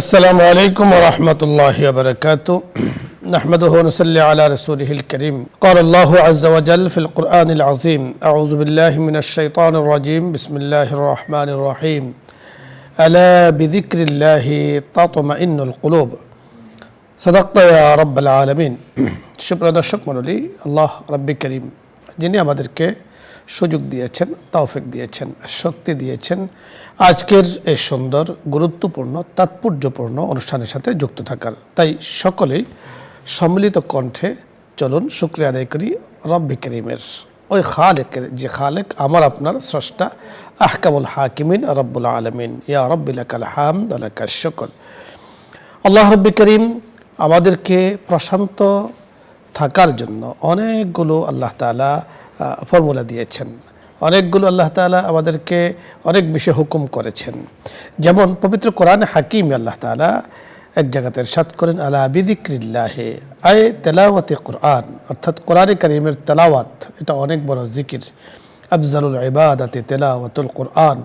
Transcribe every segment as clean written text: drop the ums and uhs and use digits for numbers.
السلام عليكم ورحمة الله وبركاته نحمده ونصلي على رسوله الكريم قال الله عز وجل في القرآن العظيم أعوذ بالله من الشيطان الرجيم بسم الله الرحمن الرحيم ألا بذكر الله تطمئن القلوب صدقت يا رب العالمين শুকর দর্শক মণ্ডলী আল্লাহ রাব্বি করিম যিনি আমাদেরকে সুযোগ দিয়েছেন, তৌফিক দিয়েছেন, শক্তি দিয়েছেন আজকের এই সুন্দর গুরুত্বপূর্ণ তাৎপর্যপূর্ণ অনুষ্ঠানের সাথে যুক্ত থাকার। তাই সকলেই সম্মিলিত কণ্ঠে চলুন শুকরিয়া আদায় করি রব্বি করিমের, ওই খালেকের যে খালেক আমার আপনার স্রষ্টা, আহকামুল হাকিমিন রব্বুল আলমিন। ইয়া রব্বি লাকাল হামদ ওয়া লাকাশ শুকর। আল্লাহ রব্বি করিম আমাদেরকে প্রশান্ত থাকার জন্য অনেকগুলো আল্লাহ তাআলা ফর্মুলা দিয়েছেন, অনেকগুলো আল্লাহ তাআলা আমাদেরকে অনেক বিষয়ে হুকুম করেছেন। যেমন পবিত্র কোরআন হাকিমে আল্লাহ তাআলা এক জায়গাতে ইরশাদ করেন আলা বিযিক্রিল্লাহি আয় তেলাওয়াতে কোরআন, অর্থাৎ কোরআনে কারীমের তেলাওয়াত এটা অনেক বড় জিকির। আফজালুল ইবাদাতি তেলাওয়াতুল কোরআন,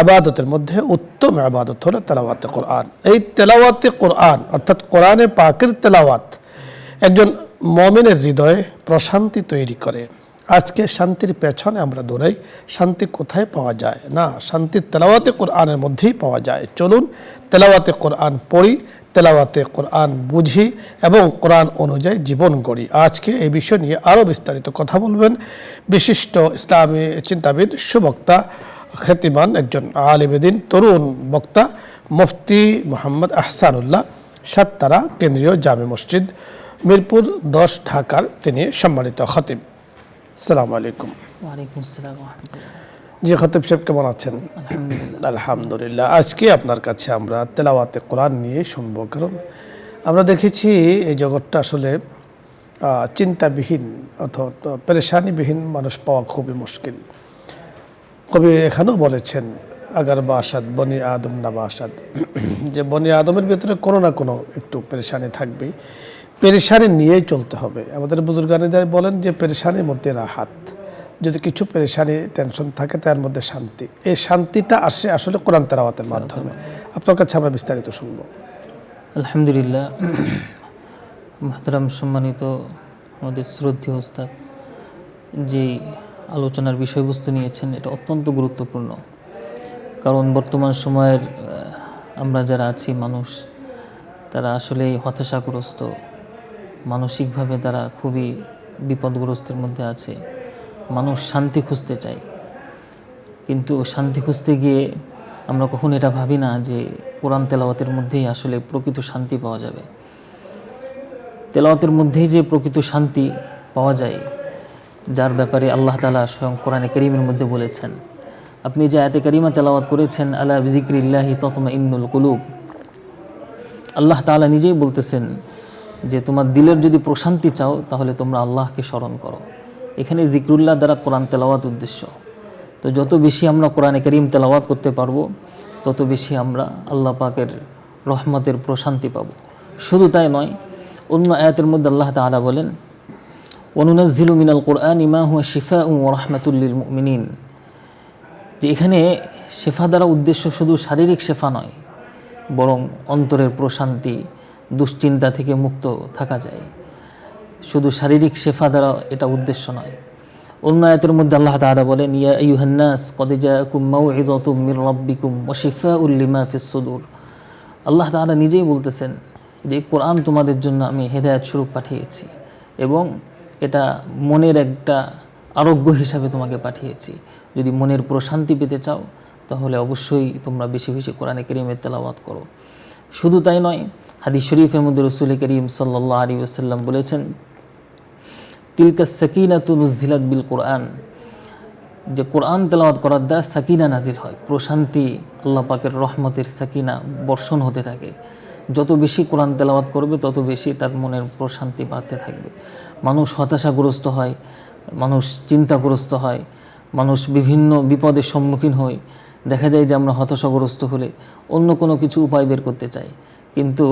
ইবাদতের মধ্যে উত্তম ইবাদত হলো তেলাওয়াতে কোরআন। এই তেলাওয়াতে কোরআন অর্থাৎ কোরআনে পাকের তেলাওয়াত একজন মুমিনের হৃদয়ে প্রশান্তি তৈরি করে। আজকে শান্তির পেছনে আমরা দৌড়াই, শান্তি কোথায় পাওয়া যায়? না, শান্তি তেলাওয়াতে কোরআনের মধ্যেই পাওয়া যায়। চলুন তেলাওয়াতে কোরআন পড়ি, তেলাওয়াতে কোরআন বুঝি এবং কোরআন অনুযায়ী জীবন গড়ি। আজকে এই বিষয় নিয়ে আরও বিস্তারিত কথা বলবেন বিশিষ্ট ইসলামী চিন্তাবিদ, সুবক্তা, খ্যাতিমান একজন আলেমে দ্বীন, তরুণ বক্তা মুফতি মোহাম্মদ আহসানুল্লাহ, সাততারা কেন্দ্রীয় জামে মসজিদ, মিরপুর 10 ঢাকার তিনি সম্মানিত খতিব। আসসালামু আলাইকুম। ওয়ালাইকুম আসসালাম ওয়া রাহমাতুল্লাহ। জি খতিব সাহেব, কেমন আছেন? আলহামদুলিল্লাহ। আলহামদুলিল্লাহ। আজকে আপনার কাছে আমরা তেলাওয়াতে কোরআন নিয়ে শুনবো, কারণ আমরা দেখেছি এই জগৎটা আসলে চিন্তাবিহীন অথবা পেরেশানিবিহীন মানুষ পাওয়া খুবই মুশকিল। কবি এখানেও বলেছেন আগার বাসাদ বনি আদম না বাসাদ, যে বনি আদমের ভিতরে কোনো না কোনো একটু পেরেশানি থাকবেই, পেরেশানি নিয়েই চলতে হবে। আমাদের বুজুর্গানীদের বলেন যে পেরেশানির মধ্যে রাহাত, যদি কিছু পেরেশানি টেনশন থাকে তার মধ্যে শান্তি। এই শান্তিটা আসে আসলে কোরআন তেলাওয়াতের মাধ্যমে। আপনার কাছে আমরা বিস্তারিত শুনবো। আলহামদুলিল্লাহ। মুহতারাম সম্মানিত আমাদের শ্রদ্ধেয় ওস্তাদ যে আলোচনার বিষয়বস্তু নিয়েছেন এটা অত্যন্ত গুরুত্বপূর্ণ, কারণ বর্তমান সময়ের আমরা যারা আছি মানুষ, তারা আসলেই হতাশাগ্রস্ত, মানসিকভাবে তারা খুবই বিপদগ্রস্তের মধ্যে আছে। মানুষ শান্তি খুঁজতে চায়, কিন্তু শান্তি খুঁজতে গিয়ে আমরা কখনো এটা ভাবি না যে কোরআন তেলাওয়াতের মধ্যেই আসলে প্রকৃত শান্তি পাওয়া যাবে। তেলাওয়াতের মধ্যেই যে প্রকৃত শান্তি পাওয়া যায়, যার ব্যাপারে আল্লাহ তাআলা স্বয়ং কোরআনে কারীমের মধ্যে বলেছেন। আপনি যে আয়াতে কারিমা তেলাওয়াত করেছেন আলা বিযিক্রিল্লাহি তাতমাইন্নুল কুলুব, আল্লাহ তাআলা নিজেই বলতেছেন যে তোমার দিলের যদি প্রশান্তি চাও তাহলে তোমরা আল্লাহকে স্মরণ করো। এখানে জিক্রুল্লাহ দ্বারা কোরআন তেলাওয়াত উদ্দেশ্য। তো যত বেশি আমরা কোরআনে কারীম তেলাওয়াত করতে পারবো, তত বেশি আমরা আল্লাহ পাকের রহমতের প্রশান্তি পাবো। শুধু তাই নয়, অন্য আয়াতের মধ্যে আল্লাহ তাআলা বলেন ওয়ানুনাজ্জিলু মিনাল কুরআনি মা হুয়া শিফাউন ওয়া রাহমাতুল লিল মুমিনিন, যে এখানে শেফা দ্বারা উদ্দেশ্য শুধু শারীরিক শেফা নয়, বরং অন্তরের প্রশান্তি, দুশ্চিন্তা থেকে মুক্ত থাকা যায়। শুধু শারীরিক শেফা দ্বারা এটা উদ্দেশ্য নয়। অন্য আয়াতের মধ্যে আল্লাহ তাআলা বলেন ইয়া আইয়ুহান নাস ক্বাদ জাআকুম মাউইযাতুম মির রাব্বিকুম ওয়া শিফাউল লিমা ফিস সুদূর। আল্লাহ তাআলা নিজেই বলতেছেন যে কোরআন তোমাদের জন্য আমি হেদায়েত স্বরূপ পাঠিয়েছি এবং এটা মনের একটা আরোগ্য হিসাবে তোমাকে পাঠিয়েছি। যদি মনের প্রশান্তি পেতে চাও তাহলে অবশ্যই তোমরা বেশি বেশি কোরআনে কারীমের তেলাওয়াত করো। শুধু তাই নয়, হাদিস শরীফের মধ্যে রাসূল করিম সাল্লাল্লাহু আলাইহি ওয়াসাল্লাম বলেছেন তিলকা সাকিনাতু নুজিলাত বিল কোরআন, যে কোরআন তেলাওয়াত করার দ্বারা সাকিনা নাজিল হয়, প্রশান্তি, আল্লাহ পাকের রহমতের সাকিনা বর্ষণ হতে থাকে। যত বেশি কোরআন তেলাওয়াত করবে তত বেশি তার মনের প্রশান্তি বাড়তে থাকবে। মানুষ হতাশাগ্রস্ত হয়, মানুষ চিন্তাগ্রস্ত হয়, মানুষ বিভিন্ন বিপদের সম্মুখীন হয়। দেখা যায় যে আমরা হতাশাগ্রস্ত হলে অন্য কোনো কিছু উপায় বের করতে চাই, কিন্তু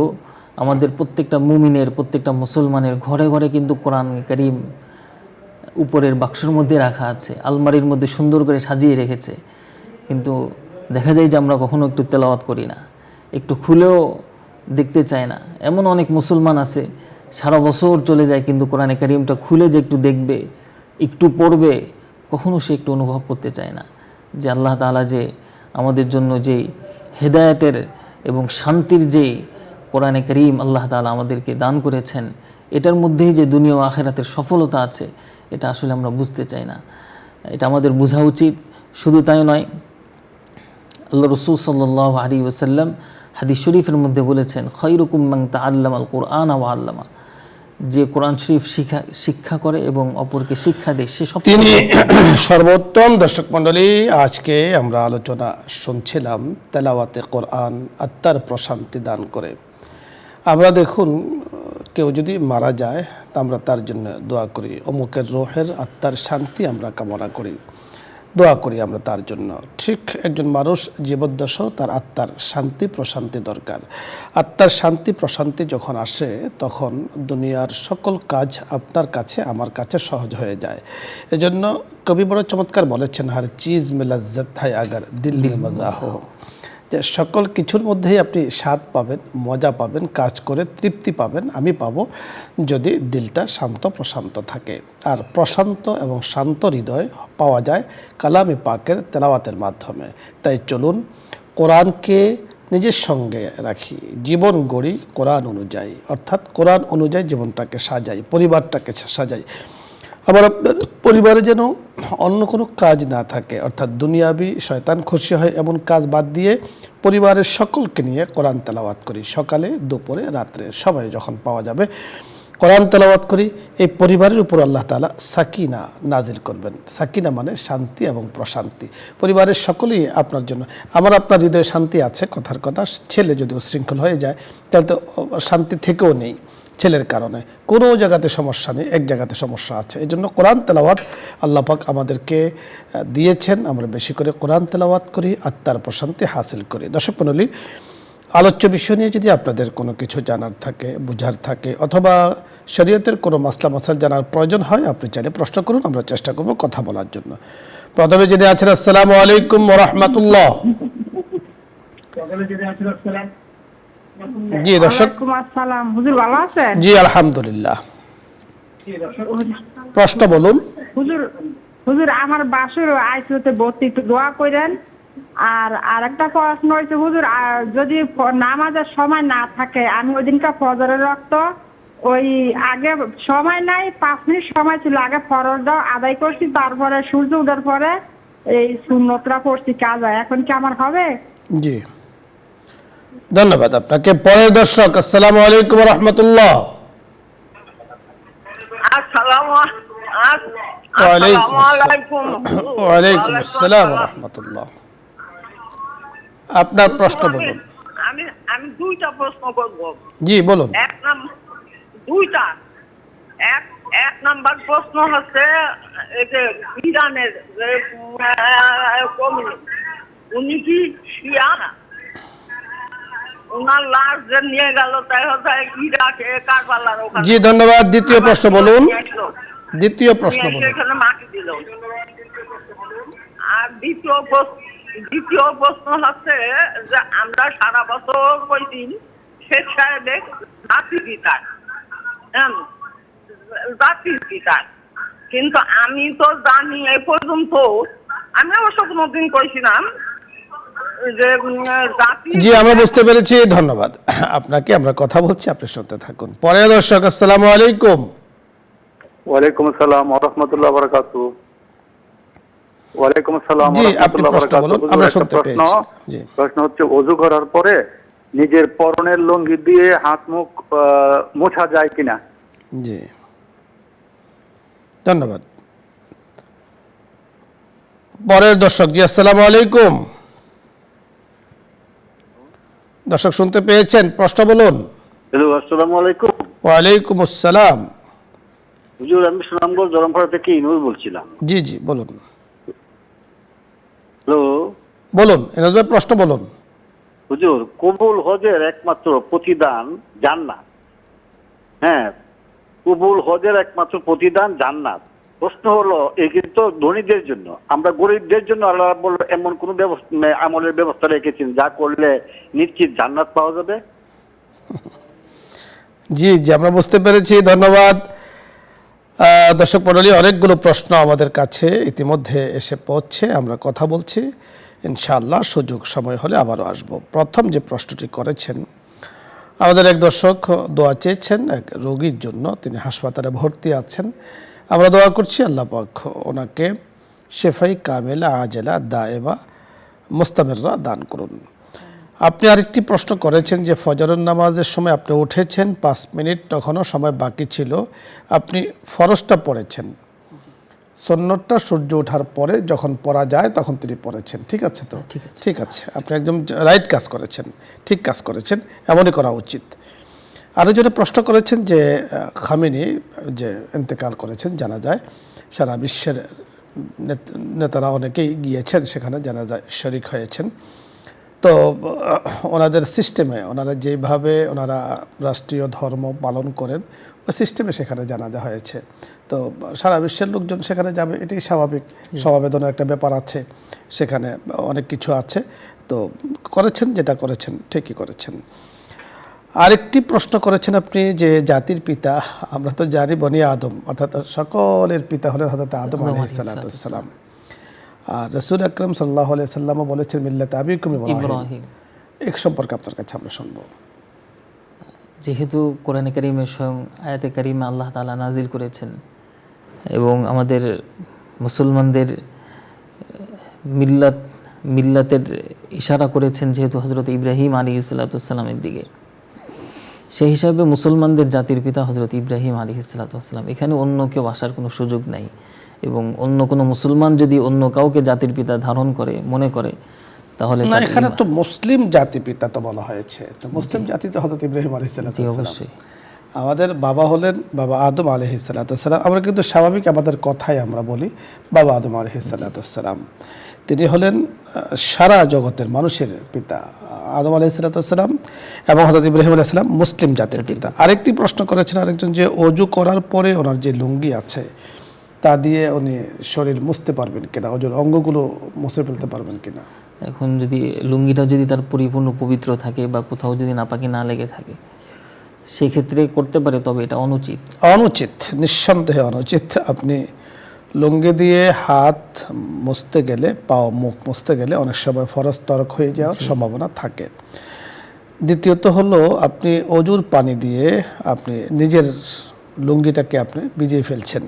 আমাদের প্রত্যেকটা মুমিনের, প্রত্যেকটা মুসলমানের ঘরে ঘরে কিন্তু কোরআন কারীম উপরের বাক্সের মধ্যে রাখা আছে, আলমারির মধ্যে সুন্দর করে সাজিয়ে রেখেছে, কিন্তু দেখা যায় যে আমরা কখনো একটু তেলাওয়াত করি না। একটু খুলেও দেখতে চায় না। এমন অনেক মুসলমান আছে সারা বছর চলে যায়, কিন্তু কোরআনে কারিমটা খুলে যে একটু দেখবে, একটু পড়বে, কখনো সে একটু অনুভব করতে চায় না যে আল্লাহ তাআলা যে আমাদের জন্য যে হেদায়েতের এবং শান্তির যে কোরআনে কারিম আল্লাহ তাআলা আমাদেরকে দান করেছেন, এটার মধ্যেই যে দুনিয়া ও আখিরাতের সফলতা আছে, এটা আসলে আমরা বুঝতে চাই না। এটা আমাদের বোঝা উচিত। শুধু তাই নয়, আল্লাহ রাসূল সাল্লাল্লাহু আলাইহি ওয়াসাল্লাম হাদিস শরীফের মধ্যে বলেছেন, খায়রুকুম মান তাআল্লামাল কুরআন ওয়া আল্লামা, যে কোরআন শরীফ শিক্ষা করে এবং অপরকে শিক্ষা দেয় সে তিনি সর্বোত্তম। দর্শক মণ্ডলী, আজকে আমরা আলোচনা শুনছিলাম তেলাওয়াতে কোরআন আত্মার প্রশান্তি দান করে। আমরা দেখুন, কেউ যদি মারা যায় তা আমরা তার জন্য দোয়া করি, অমুকের রোহের আত্মার শান্তি আমরা কামনা করি, দোয়া করি আমরা তার জন্য। ঠিক একজন মানুষ জীবদ্দশাও তার আত্মার শান্তি প্রশান্তি দরকার। আত্মার শান্তি প্রশান্তি যখন আসে, তখন দুনিয়ার সকল কাজ আপনার কাছে আমার কাছে সহজ হয়ে যায়। এজন্য কবি বড় চমৎকার বলেছেন, হার চিজ মে লজ্জত হয় আগার দিল মে মজা হো, যে সকল কিছুর মধ্যেই আপনি স্বাদ পাবেন, মজা পাবেন, কাজ করে তৃপ্তি পাবেন, আমি পাবো যদি দিলটা শান্ত প্রশান্ত থাকে। আর প্রশান্ত এবং শান্ত হৃদয় পাওয়া যায় কালামে পাকের তেলাওয়াতের মাধ্যমে। তাই চলুন কোরআনকে নিজের সঙ্গে রাখি, জীবন গড়ি কোরআন অনুযায়ী, অর্থাৎ কোরআন অনুযায়ী জীবনটাকে সাজাই, পরিবারটাকে সাজাই। আবার আপনার পরিবারে যেন অন্য কোনো কাজ না থাকে, অর্থাৎ দুনিয়াবি শয়তান খুশি হয় এমন কাজ বাদ দিয়ে পরিবারের সকলকে নিয়ে কোরআন তেলাওয়াত করি। সকালে, দুপুরে, রাত্রে সময় যখন পাওয়া যাবে কোরআন তেলাওয়াত করি। এই পরিবারের উপর আল্লাহ তাআলা সাকিনা নাজিল করবেন। সাকিনা মানে শান্তি এবং প্রশান্তি। পরিবারের সকলেই আপনার জন্য, আপনার হৃদয়ে শান্তি আছে, কথার কথা। ছেলে যদি উশৃঙ্খল হয়ে যায় তাহলে তো শান্তি থেকেও নেই। ছেলের কারণে কোনো জায়গাতে সমস্যা নেই, এক জায়গাতে সমস্যা আছে। এই জন্য কোরআন তেলাওয়াত আল্লাহ পাক আমাদেরকে দিয়েছেন, আমরা বেশি করে কোরআন তেলাওয়াত করি, আত্মার প্রশান্তি হাসিল করি। দর্শক মণ্ডলী, আলোচ্য বিষয় নিয়ে যদি আপনাদের কোনো কিছু জানার থাকে, বুঝার থাকে, অথবা শরীয়তের কোনো মাসলা মাসাল জানার প্রয়োজন হয়, আপনি চাইলে প্রশ্ন করুন, আমরা চেষ্টা করব কথা বলার জন্য। প্রথমে যিনি আছেন, আসসালামু আলাইকুম ওয়া রাহমাতুল্লাহ। জি দর্শক, আসসালাম। হুজুর ভালো আছেন? জি আলহামদুলিল্লাহ। প্রশ্ন বলুন। হুজুর আমার বাসুর আইসিইউতে ভর্তি, একটু দোয়া করেন। আর আরেকটা প্রশ্ন হয়েছে হুজুর, যদি নামাজের সময় না থাকে, আমি ওই দিনটা ফজরের রক্ত ওই আগে সময় নাই, 5 মিনিট সময় ছিল, আগে ফরজটা আদায় করছি, তারপরে সূর্য উঠার পরে এই সুন্নতটা পড়ছি কাজা, এখন কি আমার হবে? জি ধন্যবাদ আপনাকে। পরের দর্শক, আসসালামু আলাইকুম ওয়া রাহমাতুল্লাহ। ওয়ালাইকুম আসসালাম ওয়া রাহমাতুল্লাহ। আপনার প্রশ্ন বলুন। আমি দুইটা প্রশ্ন করব। জি বলুন। এক নাম্বার প্রশ্ন হচ্ছে, এই যে ইরানের উনি কি শিয়া? ওনার লাশ যে নিয়ে গেল, তাই হচ্ছে ইরাকে কারবালার ওখানে। জি ধন্যবাদ। দ্বিতীয় প্রশ্ন বলুন। দ্বিতীয় প্রশ্ন বলুন। সেখানে মাটি দিল। আর দ্বিতীয় প্রশ্ন হচ্ছে যে আমরা সারা বছর ওই দিন শেখ সাহেবের জাতির গীতা, কিন্তু আমি তো জানি এই পর্যন্ত, আমি অবশ্য কোনোদিন কইছিলাম যে জি আমরা বুঝতে পেরেছি, ধন্যবাদ আপনাকে। আমরা কথা বলছি, আপনি শুনতে থাকুন। পরে দর্শক, আসসালামু আলাইকুম। ওয়ালাইকুম আসসালাম ওয়া রাহমাতুল্লাহি ওয়া বারাকাতুহু। ওয়ালাইকুম আসসালাম ওয়া জি আপনি রাহমাতুল্লাহি ওয়া প্রশ্ন বলুন, বারাকাতুহু। আমরা শুনতে পেয়েছি। জি প্রশ্ন হচ্ছে, ওযু করার পরে নিজের পরনের লুঙ্গি দিয়ে হাত মুখ মোছা যায় কিনা? জি ধন্যবাদ। পরের দর্শক, জি আসসালামু আলাইকুম। দর্শক শুনতে পেয়েছেন? প্রশ্ন বলুন। হ্যালো, আসসালামু আলাইকুম। ওয়ালাইকুম আসসালাম। হুজুর, আমি সুনামগঞ্জ জরমপাড়া থেকে ইনুস বলছিলাম। জি জি বলুন। হ্যালো বলুন এনাজ ভাই, প্রশ্ন বলুন। হুজুর, কবুল হজের একমাত্র প্রতিদান জান্নাত। হ্যাঁ, কবুল হজের একমাত্র প্রতিদান জান্নাত। তো প্রশ্ন হলো এই কিন্তু ধনীদের জন্য, আমরা গরিবদের জন্য আল্লাহ বলল এমন কোন ব্যবস্থা আমলের ব্যবস্থা রেখেছেন যা করলে নিশ্চিত জান্নাত পাওয়া যাবে? জি জি, আমরা বুঝতে পেরেছি, ধন্যবাদ। দর্শক মণ্ডলী, অনেকগুলো প্রশ্ন আমাদের কাছে ইতিমধ্যে এসে পৌঁছে, আমরা কথা বলছি, ইনশাআল্লাহ সুযোগ সময় হলে আবারও আসব। প্রথম যে প্রশ্নটি করেছেন, আমাদের এক দর্শক দোয়া চেয়েছেন এক রোগীর জন্য, তিনি হাসপাতালে ভর্তি আছেন। আমরা দোয়া করছি আল্লাহ পাক ওনাকে শেফাই কামেলা আজেলা দায়েমা মুস্তামিররা দান করুন। আপনি আরেকটি প্রশ্ন করেছেন যে ফজরের নামাজের সময় আপনি উঠেছেন 5 মিনিট, তখনও সময় বাকি ছিল, আপনি ফরজটা পড়েছেন, সুন্নতটা সূর্য ওঠার পরে যখন পড়া যায় তখন তিনি পড়েছেন, ঠিক আছে তো? ঠিক আছে, আপনি একদম রাইট কাজ করেছেন, ঠিক কাজ করেছেন, এমনই করা উচিত। আরও যেটা প্রশ্ন করেছেন যে খামেনি যে ইন্তেকাল করেছেন, জানা যায় সারা বিশ্বের নেতারা অনেকেই গিয়েছেন সেখানে, জানা যায় শরিক হয়েছেন। তো ওনাদের সিস্টেমে, ওনারা যেভাবে ওনারা রাষ্ট্রীয় ধর্ম পালন করেন ওই সিস্টেমে সেখানে জানাজা হয়েছে। তো সারা বিশ্বের লোকজন সেখানে যাবে, এটি স্বাভাবিক, সমবেদনের একটা ব্যাপার আছে, সেখানে অনেক কিছু আছে। তো করেছেন, যেটা করেছেন ঠিকই করেছেন। আরেকটি প্রশ্ন করেছেন আপনি যে জাতির পিতা, আমরা তো জানি বনি আদম, অর্থাৎ সকলের পিতা হলেন হযরত আদম আলাইহিস সালাম। আর রাসূল আকরাম সাল্লাল্লাহু আলাইহি সাল্লামও বলেছেন মিল্লাত আবিকুম ইব্রাহিম। এক সম্পর্কে আপনার কাছে আমরা শুনবো। যেহেতু কোরআনে কারীমে স্বয়ং আয়াতে কারীমা আল্লাহ তাআলা নাজিল করেছেন এবং আমাদের মুসলমানদের মিল্লাতের ইশারা করেছেন যেহেতু হযরত ইব্রাহিম আলাইহিস সালামের দিকে, সেই হিসাবে মুসলমানদের জাতির পিতা হযরত ইব্রাহিম আলাইহিস সালাম, এখানে অন্য কেউ আসার কোনো সুযোগ নাই। এবং অন্য কোনো মুসলমান যদি অন্য কাউকে জাতির পিতা ধারণ করে মনে করে তাহলে না, এখানে তো মুসলিম জাতি পিতা তো বলা হয়েছে, তো মুসলিম জাতি তো হযরত ইব্রাহিম আলাইহিস সালাম। অবশ্যই আমাদের বাবা হলেন বাবা আদম আলাইহিস সালাম। আমরা কিন্তু স্বাভাবিক আমাদের কথাই আমরা বলি বাবা আদম আলাইহিস সালাম। তিনি হলেন সারা জগতের মানুষের পিতা, আদম আলাইহিস সালাম এবং হযরত ইব্রাহিম আলাইহিস সালাম মুসলিম জাতির পিতা। আরেকটি প্রশ্ন করেছেন আরেকজন যে অজু করার পরে ওনার যে লুঙ্গি আছে তা দিয়ে উনি শরীর মুছতে পারবেন কিনা, ওজুর অঙ্গগুলো মুছে ফেলতে পারবেন কিনা? এখন যদি লুঙ্গিটা যদি তার পরিপূর্ণ পবিত্র থাকে বা কোথাও যদি নাপাকি না লেগে থাকে সেক্ষেত্রে করতে পারে, তবে এটা অনুচিত, নিঃসন্দেহে অনুচিত। আপনি লুঙ্গি দিয়ে হাত মুছতে গেলে, পাও মুখ মুছতে গেলে অনেক সময় ফরজ তরক হয়ে যাওয়ার সম্ভাবনা থাকে। দ্বিতীয়ত হলো আপনি অজুর পানি দিয়ে আপনি নিজের লুঙ্গিটাকে আপনি ভিজিয়ে ফেলছেন,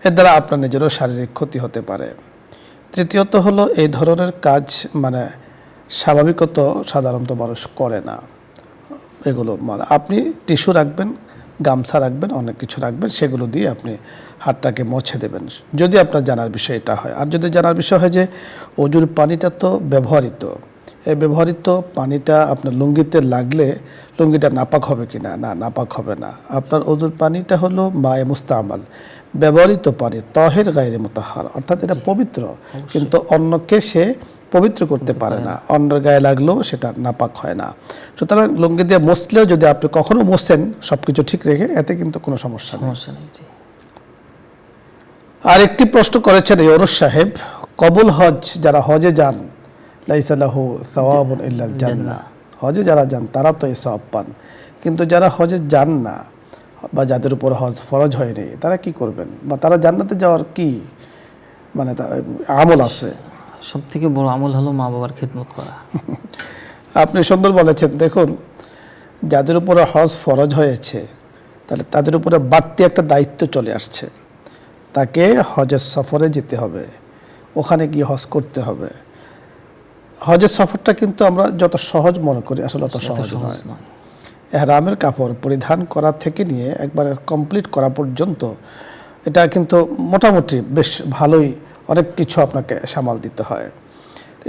এর দ্বারা আপনার নিজেরও শারীরিক ক্ষতি হতে পারে। তৃতীয়ত হলো এই ধরনের কাজ মানে স্বাভাবিকত সাধারণত মানুষ করে না, এগুলো মানে আপনি টিস্যু রাখবেন, গামছা রাখবেন, অনেক কিছু রাখবেন, সেগুলো দিয়ে আপনি হাতটাকে মুছে দেবেন যদি আপনার জানার বিষয় এটা হয়। আর যদি জানার বিষয় হয় যে অজুর পানিটা তো ব্যবহৃত, এই ব্যবহৃত পানিটা আপনার লুঙ্গিতে লাগলে লুঙ্গিটা নাপাক হবে কিনা, না নাপাক হবে না। আপনার অজুর পানিটা হলো মায়ে মুস্তামাল, ব্যবহৃত পানি, তহের গায়রে মুতাহহার, অর্থাৎ এটা পবিত্র, কিন্তু অন্যকে সে পবিত্র করতে পারে না, অন্যের গায়ে লাগলেও সেটা নাপাক হয় না। সুতরাং লুঙ্গি দিয়ে মুছলেও যদি আপনি কখনো মুছেন সবকিছু ঠিক রেখে, এতে কিন্তু কোনো সমস্যা নেই। আর একটি প্রশ্ন করেছেন ইউনুস সাহেব, কবুল হজ যারা হজে যান, লাইসা লাহু সাওয়াবুন ইল্লাল জান্নাহ, হজে যারা যান তারা তো এই সওয়াব পান, কিন্তু যারা হজে যান না বা যাদের উপর হজ ফরজ হয়নি তারা কি করবেন, বা তারা জান্নাতে যাওয়ার কি মানে আমল আছে? সব থেকে বড় আমল হলো মা বাবার খেদমত করা। আপনি সুন্দর বলেছেন। দেখুন, যাদের উপরে হজ ফরজ হয়েছে তাহলে তাদের উপরে বাড়তি একটা দায়িত্ব চলে আসছে, তাকে হজের সফরে যেতে হবে, ওখানে গিয়ে হজ করতে হবে। হজের সফরটা কিন্তু আমরা যত সহজ মনে করি আসলে অত সহজ নয়। এহরামের কাপড় পরিধান করা থেকে নিয়ে একবারে কমপ্লিট করা পর্যন্ত এটা কিন্তু মোটামুটি বেশ ভালোই অনেক কিছু আপনাকে সামাল দিতে হয়।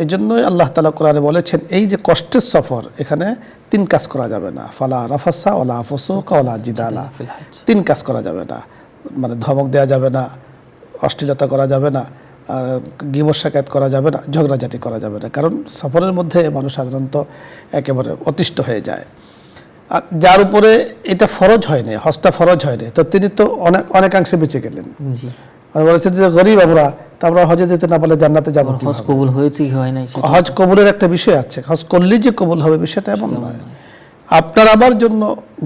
এই জন্যই আল্লাহ তাআলা কোরআনে বলেছেন এই যে কষ্টের সফর, এখানে 3 কাজ করা যাবে না, ফালা রাফাসা ওয়ালা ফুসুকা ওয়ালা জিদালা, 3 কাজ করা যাবে না, মানে ধমক দেওয়া যাবে না, অশ্লীলতা করা যাবে না, গীবত শাকায়াত করা যাবে না, ঝগড়াঝাটি করা যাবে না, কারণ সফরের মধ্যে মানুষ সাধারণত একেবারে অতিষ্ঠ হয়ে যায়। আর যার উপরে এটা ফরজ হয়নি, হজটা ফরজ হয়নি, তো তিনি তো অনেকাংশে বেঁচে গেলেন, মানে বলেছে যে গরিব আমরা, তা আমরা হজে যেতে না পারলে জান্নাতে যাবো হজ কিভাবে? কবুল হয়েছে কি হয় নাই সেটা হজ কবুলের একটা বিষয় আছে, হজ করলেই যে কবুল হবে বিষয়টা এমন নয়। আপনার আমার জন্য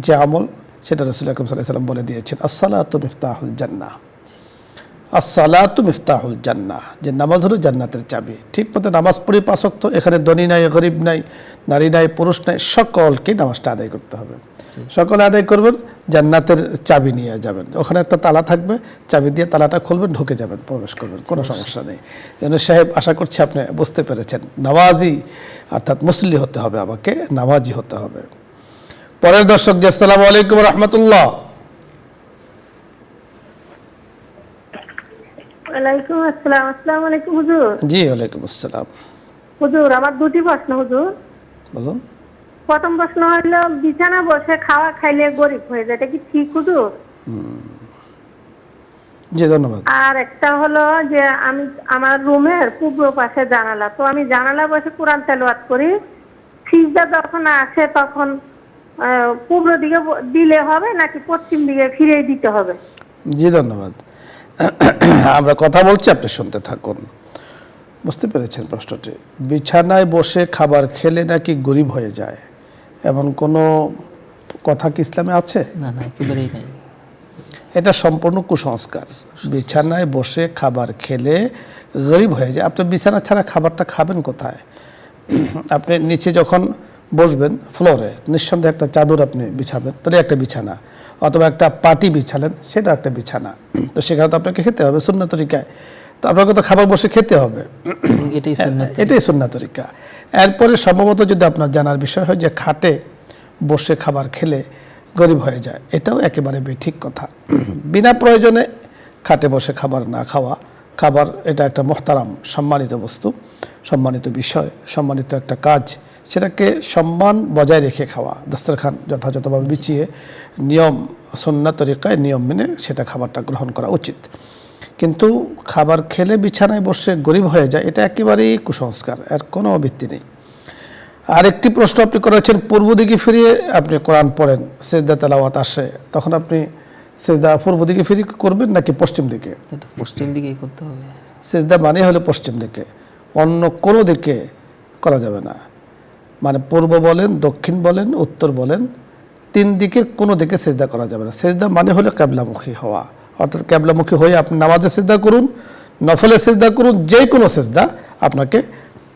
যে আমল সেটা রাসূল আকরাম সাল্লাল্লাহু আলাইহি ওয়াসাল্লাম বলে দিয়েছেন, আসসালাতু মিফতাহুল জান্নাহ, আসসালাতু মিফতাহুল জান্নাহ, যে নামাজ হলো জান্নাতের চাবি। ঠিক মতো নামাজ পড়ি 5 ওয়াক্ত, এখানে ধনী নাই, গরিব নাই, নারী নাই, পুরুষ নাই, সকলকে নামাজটা আদায় করতে হবে। সকলে আদায় করবেন, জান্নাতের চাবি নিয়ে যাবেন। ওখানে একটা তালা থাকবে, চাবি দিয়ে তালাটা খুলবেন, ঢুকে যাবেন, প্রবেশ করবেন, কোনো সমস্যা নেই। ইউনূস সাহেব, আশা করছি আপনি বুঝতে পেরেছেন। নামাজি অর্থাৎ মুসল্লি হতে হবে, আমাকে নামাজি হতে হবে। পরের দর্শক জি, আসসালামু আলাইকুম রাহমাতুল্লাহ। ওয়ালাইকুম আসসালাম। আসসালামু আলাইকুম হুজুর। জি ওয়ালাইকুম আসসালাম, হুজুর, আমার দুটি প্রশ্ন হুজুর। বলুন। প্রথম প্রশ্ন হলো, বিছানা বসে খাওয়া খাইলে গরিব হয়ে যায়, এটা কি ঠিক হুজুর? জি ধন্যবাদ। আর একটা হলো যে আমি আমার রুমের পূর্ব পাশে জানালা, তো আমি জানালা বসে কোরআন তেলাওয়াত করি, সিজদা যখন আসে তখন পূর্ব দিকে দিলে হবে নাকি পশ্চিম দিকে ফিরে দিতে হবে? জি ধন্যবাদ। আমরা কথা বলছি, আপনি শুনতে থাকুন। বুঝতে পেরেছেন প্রশ্নটি? বিছানায় বসে খাবার খেলে নাকি গরিব হয়ে যায়, এমন কোনো কথা কি ইসলামে আছে? না না, একেবারেই নাই। এটা সম্পূর্ণ কুসংস্কার। বিছানায় বসে খাবার খেলে গরিব হয়ে যায়। আপনি বিছানা ছাড়া খাবারটা খাবেন কোথায়? আপনি নিচে যখন বসবেন ফ্লোরে, নিঃসন্দেহে একটা চাদর আপনি বিছাবেন, তাহলে একটা বিছানা, অথবা একটা পাটি বিছালেন, সেটা একটা বিছানা। তো সেখানে তো আপনাকে খেতে হবে সুন্নাত তরিকায়, তো আপনাকে তো খাবার বসে খেতে হবে, এটাই সুন্নাত। এটাই সুন্নাত তরিকা। এরপরে সম্ভবত যদি আপনার জানার বিষয় হয় যে খাটে বসে খাবার খেলে গরিব হয়ে যায়, এটাও একেবারে বেঠিক কথা। বিনা প্রয়োজনে খাটে বসে খাবার না খাওয়া, খাবার এটা একটা মুহতারাম সম্মানিত বস্তু, সম্মানিত বিষয়, সম্মানিত একটা কাজ, সেটাকে সম্মান বজায় রেখে খাওয়া, দস্তরখান যথাযথভাবে বিছিয়ে নিয়ম সুন্নাত তরিকায় নিয়ম মেনে সেটা খাবারটা গ্রহণ করা উচিত। কিন্তু খাবার খেলে বিছানায় বসে গরিব হয়ে যায়, এটা একেবারেই কুসংস্কার, এর কোনো ভিত্তি নেই। আরেকটি প্রশ্ন আপনি করেছেন, পূর্ব দিকে ফিরিয়ে আপনি কোরআন পড়েন, সিজদা তেলাওয়াত আসে, তখন আপনি সিজদা পূর্ব দিকে ফিরিয়ে করবেন নাকি পশ্চিম দিকে? এটা পশ্চিম দিকেই করতে হবে। সিজদা মানে হলো পশ্চিম দিকে, অন্য কোনো দিকে করা যাবে না। মানে পূর্ব বলেন, দক্ষিণ বলেন, উত্তর বলেন, 3 দিকের কোনো দিকে সিজদা করা যাবে না। সিজদা মানে হলো কিবলামুখী হওয়া, অর্থাৎ কিবলামুখী হয়ে আপনি নামাজে সিজদা করুন, নফলে সিজদা করুন, যে কোনো সিজদা আপনাকে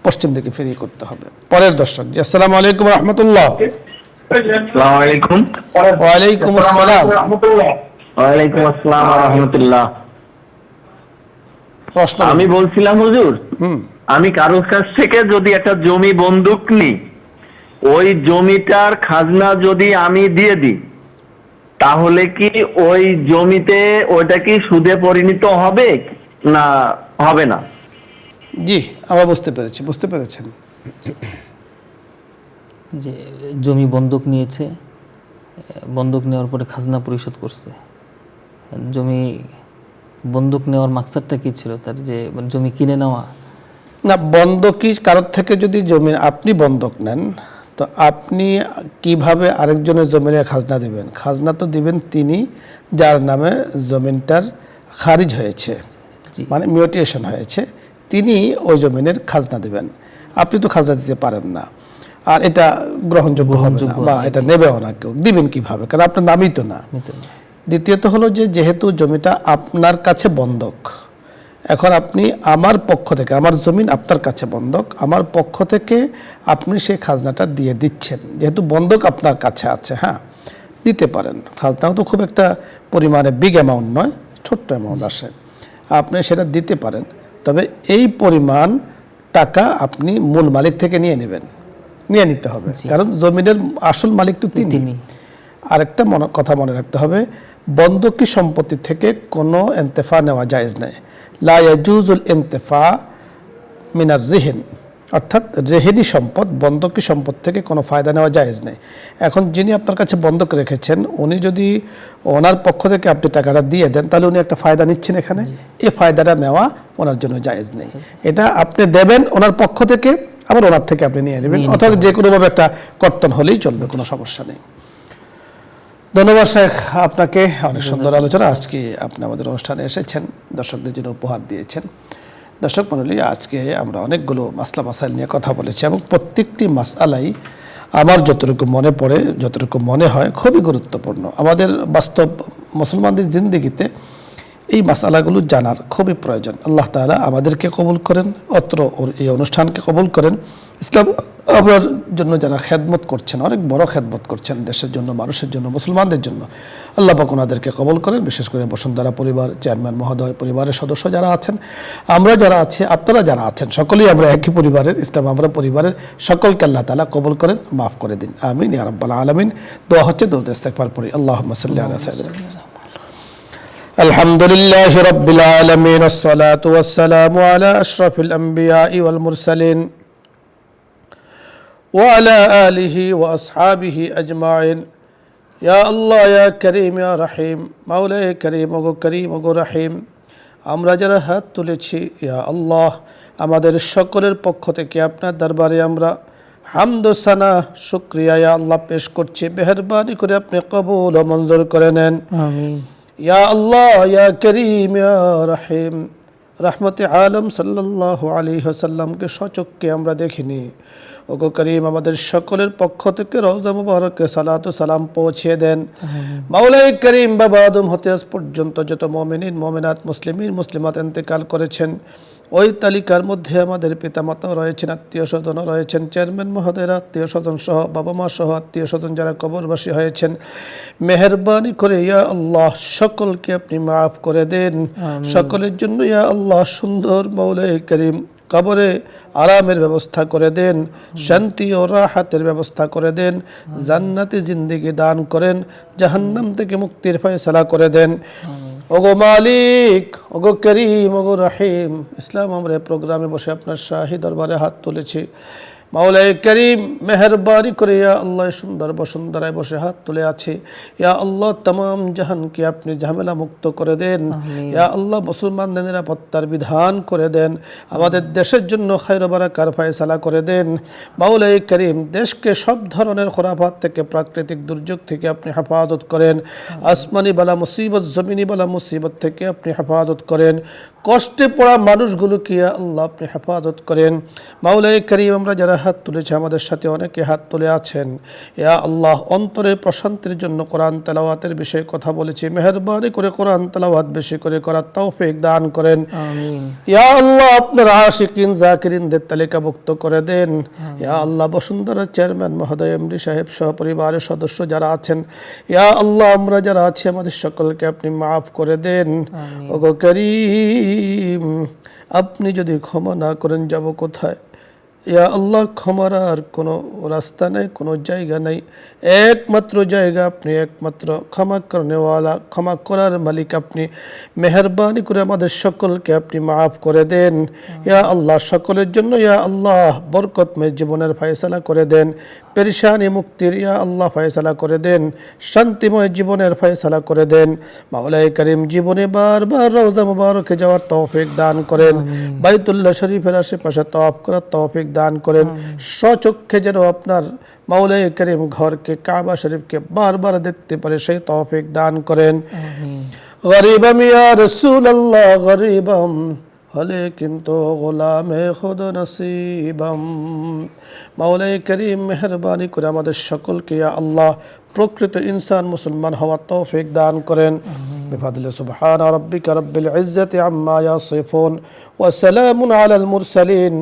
পশ্চিম দিকে ফিরিয়ে করতে হবে। পরের দর্শক জি, আসসালামু আলাইকুম রাহমাতুল্লাহ। আসসালামু আলাইকুম। ওয়ালাইকুম আসসালাম। ওয়ালাইকুম আসসালাম ওয়া রাহমাতুল্লাহ। প্রশ্ন আমি বলছিলাম হুজুর, আমি কারোর কাছ থেকে যদি একটা জমি বন্ধক নিই, ওই জমিটার খাজনা যদি আমি দিয়ে দিই, তাহলে কি ওই জমিতে ওইটা কি সুদে পরিণত হবে না হবে না? জি, আমরা বুঝতে পেরেছেন। যে জমি বন্ধক নিয়েছে, বন্ধক নেওয়ার পরে খাজনা পরিশোধ করছে, জমি বন্ধক নেওয়ার মাকসাদটা কি ছিল? তার যে জমি কিনে নেওয়া না, বন্ধকি কারোর থেকে যদি জমি আপনি বন্ধক নেন, তো আপনি কিভাবে আরেকজনের জমিনে খাজনা দিবেন? খাজনা তো দিবেন তিনি যার নামে জমিনটার খারিজ হয়েছে, মানে মিউটেশন হয়েছে, তিনি ওই জমিনের খাজনা দিবেন। আপনি তো খাজনা দিতে পারেন না, আর এটা গ্রহণযোগ্য হবে না, বা এটা নেবেও না কেউ। দিবেন কিভাবে? কারণ আপনার নামই তো না। দ্বিতীয়ত হলো যে যেহেতু জমিটা আপনার কাছে বন্ধক, এখন আপনি আমার পক্ষ থেকে, আমার জমিন আপনার কাছে বন্ধক, আমার পক্ষ থেকে আপনি সেই খাজনাটা দিয়ে দিচ্ছেন, যেহেতু বন্ধক আপনার কাছে আছে। হ্যাঁ, দিতে পারেন, খাজনাও তো খুব একটা পরিমাণে বিগ অ্যামাউন্ট নয়, ছোট্ট অ্যামাউন্ট আসে, আপনি সেটা দিতে পারেন। তবে এই পরিমাণ টাকা আপনি মূল মালিক থেকে নিয়ে নিতে হবে, কারণ জমিনের আসল মালিক তো তিনি। আরেকটা কথা মনে রাখতে হবে, বন্ধকি সম্পত্তি থেকে কোনো ইন্তেফা নেওয়া জায়েজ নেই। লা ইয়াজুজুল ইন্তেফা মিনার রিহিন, অর্থাৎ রেহেনি সম্পদ, বন্ধকি সম্পদ থেকে কোনো ফায়দা নেওয়া জায়েজ নেই। এখন যিনি আপনার কাছে বন্ধক রেখেছেন, উনি যদি ওনার পক্ষ থেকে আপনি টাকাটা দিয়ে দেন, তাহলে উনি একটা ফায়দা নিচ্ছেন এখানে, এই ফায়দাটা নেওয়া ওনার জন্য জায়েজ নেই। এটা আপনি দেবেন ওনার পক্ষ থেকে, আবার ওনার থেকে আপনি নিয়ে নেবেন, অথবা যে কোনোভাবে একটা কর্তন হলেই চলবে, কোনো সমস্যা নেই। ধন্যবাদ শেখ আপনাকে, অনেক সুন্দর আলোচনা। আজকে আপনি আমাদের অনুষ্ঠানে এসেছেন, দর্শকদের জন্য উপহার দিয়েছেন। দর্শক মণ্ডলী, আজকে আমরা অনেকগুলো মাসলা মাসাইল নিয়ে কথা বলেছি এবং প্রত্যেকটি মাসআলাই আমার যতটুকু মনে পড়ে, যতটুকু মনে হয় খুবই গুরুত্বপূর্ণ। আমাদের বাস্তব মুসলমানদের জিন্দেগিতে এই মাসআলাগুলো জানার খুবই প্রয়োজন। আল্লাহ তাআলা আমাদেরকে কবুল করেন, অত্র এই অনুষ্ঠানকে কবুল করেন। ইসলাম আপনার জন্য যারা খেদমত করছেন, অনেক বড় খেদমত করছেন দেশের জন্য, মানুষের জন্য, মুসলমানদের জন্য, আল্লাহ পাক ওনাদেরকে কবুল করেন। বিশেষ করে বসুন্ধরা পরিবার, চেয়ারম্যান মহোদয়, পরিবারের সদস্য যারা আছেন, আমরা যারা আছি, আপনারা যারা আছেন, সকলেই আমরা একই পরিবারের, ইসলাম আমরা পরিবারের, সকলকে আল্লাহ তাআলা কবুল করেন, মাফ করে দিন। আমিন ইয়া রাব্বাল আলামিন। দোয়া হচ্ছে, দরুদ ইস্তেগফার পড়ি। আল্লাহুম্মা সাল্লি আলা সাইয়্যিদিনা আলহামদুলিল্লাহি রাব্বিল আলামিন, আসসালাতু ওয়াসসালামু আলা আশরাফিল আমবিয়াই ওয়াল মুরসালিন ওয়া আলা আলিহি ওয়া আসহাবিহি আজমাইন। ইয়া আল্লাহ, ইয়া করিম, ইয়া রহিম, মাওলায়ে করিম ওগো রহিম, আমরা যারা হাত তুলেছি, ইয়া আল্লাহ, আমাদের সকলের পক্ষ থেকে আপনার দরবারে আমরা হামদ ও সানা, শুকরিয়া ইয়া আল্লাহ পেশ করছি। মেহেরবানি করে আপনি কবুল ও মঞ্জুর করে নেন। আমিন। ইয়া আল্লাহ, ইয়া করিম, ইয়া রহিম, রহমতে আলম সাল্লাল্লাহু আলাইহি ওয়াসাল্লামকে সচক্ষে আমরা দেখিনি। ওগো করিম, আমাদের সকলের পক্ষ থেকে রওজা মুবারকে সালাত ও সালাম পৌঁছিয়ে দেন। মাওলাই করিম, বাবা আদম হতে আজ পর্যন্ত যত মুমিনিন, মুমিনাত, মুসলিমিন, মুসলিমাত ইন্তেকাল করেছেন, ওই তালিকার মধ্যে আমাদের পিতামাতাও রয়েছেন, আত্মীয় স্বজনও রয়েছেন, চেয়ারম্যান মহোদয়ের আত্মীয় স্বজন সহ, বাবা মা সহ আত্মীয় স্বজন যারা কবরবাসী হয়েছেন, মেহেরবানি করে ইয়া আল্লাহ সকলকে আপনি মাফ করে দেন। সকলের জন্য ইয়া আল্লাহ সুন্দর মাওলাই করিম কবরে আরামের ব্যবস্থা করে দেন, শান্তি ও রাহাতের ব্যবস্থা করে দেন, জান্নাতি জিন্দেগি দান করেন, জাহান্নাম থেকে মুক্তির ফয়সালা করে দেন। ওগো মালিক, ওগো করিম, ওগো রহিম, ইসলাম আমরা প্রোগ্রামে বসে আপনার শাহী দরবারে হাত তুলেছি। মাওলাই করিম, মেহরবানি করে ইয়া আল্লাহ সুন্দর বসুন্ধরায় বসে হাত তুলে আছে, ইয়া আল্লাহ তামাম জাহানকে আপনি ঝামেলা মুক্ত করে দেন। ইয়া আল্লাহ মুসলমানদের নিরাপত্তার বিধান করে দেন, আমাদের দেশের জন্য খায়র ও বারাকার ফয়সালা করে দেন। মাওলাই করিম, দেশকে সব ধরনের খোরাফাত থেকে, প্রাকৃতিক দুর্যোগ থেকে আপনি হেফাজত করেন, আসমানি বালা মুসিবত, জমিনি বালা মুসিবত থেকে আপনি হেফাজত করেন, কষ্টে পড়া মানুষগুলোকে ইয়া আল্লাহ আপনি হেফাজত করেন। মাওলাই করিম, আমরা যারা হাত তুলেছে, আমাদের সাথে অনেকে হাত তুলে আছেন, ইয়া আল্লাহ অন্তরের প্রশান্তির জন্য কোরআন তেলাওয়াতের বিষয়ে কথা বলেছি, মেহেরবানি করে কোরআন তেলাওয়াত বেশি করে করার তৌফিক দান করেন। আমিন। ইয়া আল্লাহ আপনার আশিকিন জাকিরিনদের তালিকাভুক্ত করে দেন। ইয়া আল্লাহ বসুন্ধরা চেয়ারম্যান মহোদয়, এমডি সাহেব সহ পরিবারের সদস্য যারা আছেন, ইয়া আল্লাহ আমরা যারা আছি আমাদের সকলকে আপনি মাফ করে দেন। ওগো করিম, আপনি যদি ক্ষমা না করেন যাব কোথায়? ইয়া আল্লাহ, ক্ষমার আর কোনো রাস্তা নেই, কোনো জায়গা নেই, একমাত্র জায়গা আপনি, একমাত্র ক্ষমা করনেওয়ালা, ক্ষমা করার মালিক আপনি। মেহেরবানি করে আমাদের সকলকে আপনি মাফ করে দেন। ইয়া আল্লাহ সকলের জন্য ইয়া আল্লাহ বরকতময় জীবনের ফয়সালা করে দেন, পেরেশানি মুক্তির ইয়া আল্লাহ ফয়সালা করে দেন, শান্তিময় জীবনের ফয়সালা করে দেন। মাওলাই করিম, জীবনে বারবার রওজা মুবারকে যাওয়ার তৌফিক দান করেন, বাইতুল্লাহ শরীফের আশেপাশে তওয়াফ করার তৌফিক দান করেন, স্বচক্ষে যেন আপনার মাওলাই করিম ঘরকে, কাবা শরীফকে বারবার দেখতে পারে সেই তৌফিক দান করেন। গরিবাম ইয়া রাসূলুল্লাহ, গরিবাম হলে কিন্তু গোলামে খুদ নসিবাম। মাওলাই করিম, মেহরবানি করে আমাদের সকলকে ইয়া আল্লাহ প্রকৃত ইনসান মুসলমান হওয়ার তৌফিক দান করেন। বিফাদলি সুবহান রাব্বিকা রাব্বিল ইজ্জাতি আম্মা ইয়াসিফুন ওয়া সালামুন আলাল মুরসালিন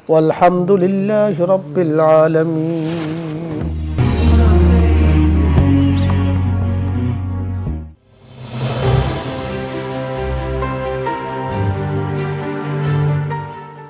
ওয়ালহামদুলিল্লাহি রাব্বিল আলামিন।